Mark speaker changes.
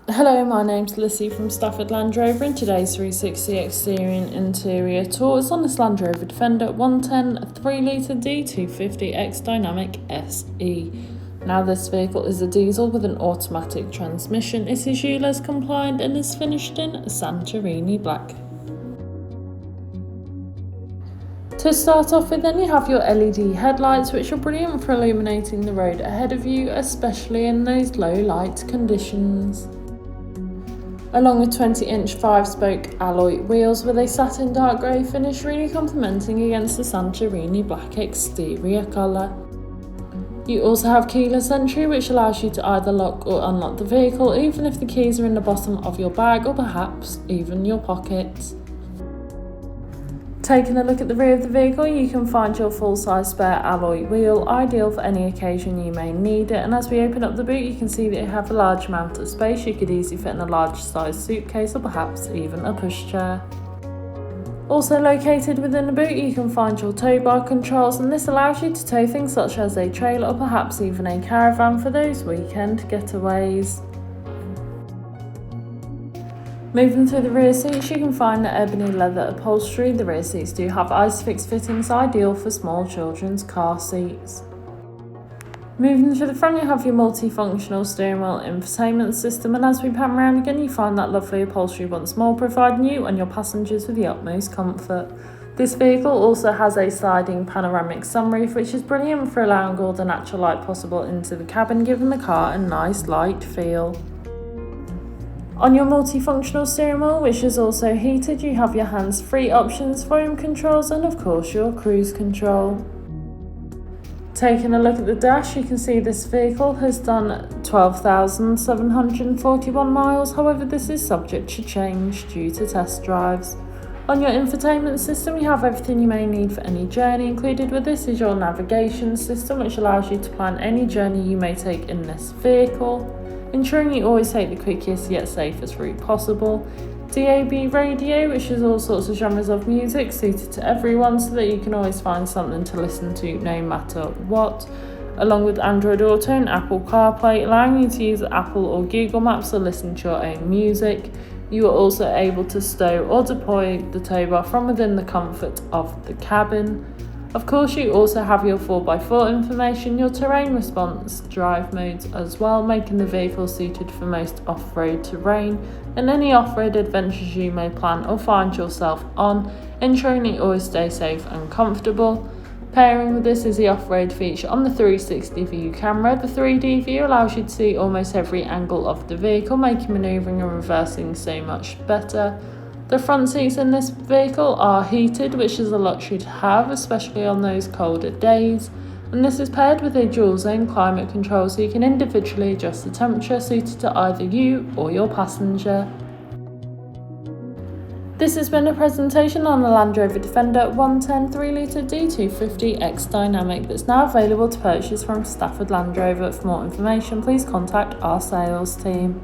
Speaker 1: Hello, my name's Lissy from Stafford Land Rover, and today's 360 exterior and interior tour is on this Land Rover Defender 110 3-litre D250 X-Dynamic SE. Now this vehicle is a diesel with an automatic transmission, it is ULEZ compliant and is finished in Santorini black. To start off with, then you have your LED headlights, which are brilliant for illuminating the road ahead of you, especially in those low light conditions. Along with 20-inch 5-spoke alloy wheels with a satin dark grey finish, really complementing against the Santorini black exterior colour. You also have keyless entry, which allows you to either lock or unlock the vehicle, even if the keys are in the bottom of your bag or perhaps even your pockets. Taking a look at the rear of the vehicle, you can find your full-size spare alloy wheel, ideal for any occasion you may need it, and as we open up the boot you can see that you have a large amount of space. You could easily fit in a large size suitcase or perhaps even a pushchair. Also located within the boot you can find your tow bar controls, and this allows you to tow things such as a trailer or perhaps even a caravan for those weekend getaways. Moving through the rear seats, you can find the ebony leather upholstery. The rear seats do have ISOFIX fittings, ideal for small children's car seats. Moving to the front, you have your multifunctional steering wheel infotainment system, and as we pan around again you find that lovely upholstery once more, providing you and your passengers with the utmost comfort. This vehicle also has a sliding panoramic sunroof, which is brilliant for allowing all the natural light possible into the cabin, giving the car a nice light feel. On your multifunctional steering wheel, which is also heated, you have your hands-free options, volume controls and of course your cruise control. Taking a look at the dash, you can see this vehicle has done 12,741 miles, however this is subject to change due to test drives. On your infotainment system you have everything you may need for any journey. Included with this is your navigation system, which allows you to plan any journey you may take in this vehicle, ensuring you always take the quickest yet safest route possible. DAB radio, which is all sorts of genres of music suited to everyone so that you can always find something to listen to no matter what. Along with Android Auto and Apple CarPlay, allowing you to use Apple or Google Maps or listen to your own music. You are also able to stow or deploy the tow bar from within the comfort of the cabin. Of course, you also have your 4x4 information, your terrain response drive modes as well, making the vehicle suited for most off-road terrain and any off-road adventures you may plan or find yourself on, ensuring you always stay safe and comfortable. Pairing with this is the off-road feature on the 360 view camera. The 3D view allows you to see almost every angle of the vehicle, making manoeuvring and reversing so much better. The front seats in this vehicle are heated, which is a luxury to have, especially on those colder days, and this is paired with a dual zone climate control so you can individually adjust the temperature suited to either you or your passenger. This has been a presentation on the Land Rover Defender 110 3-litre D250 X-Dynamic that's now available to purchase from Stafford Land Rover. For more information please contact our sales team.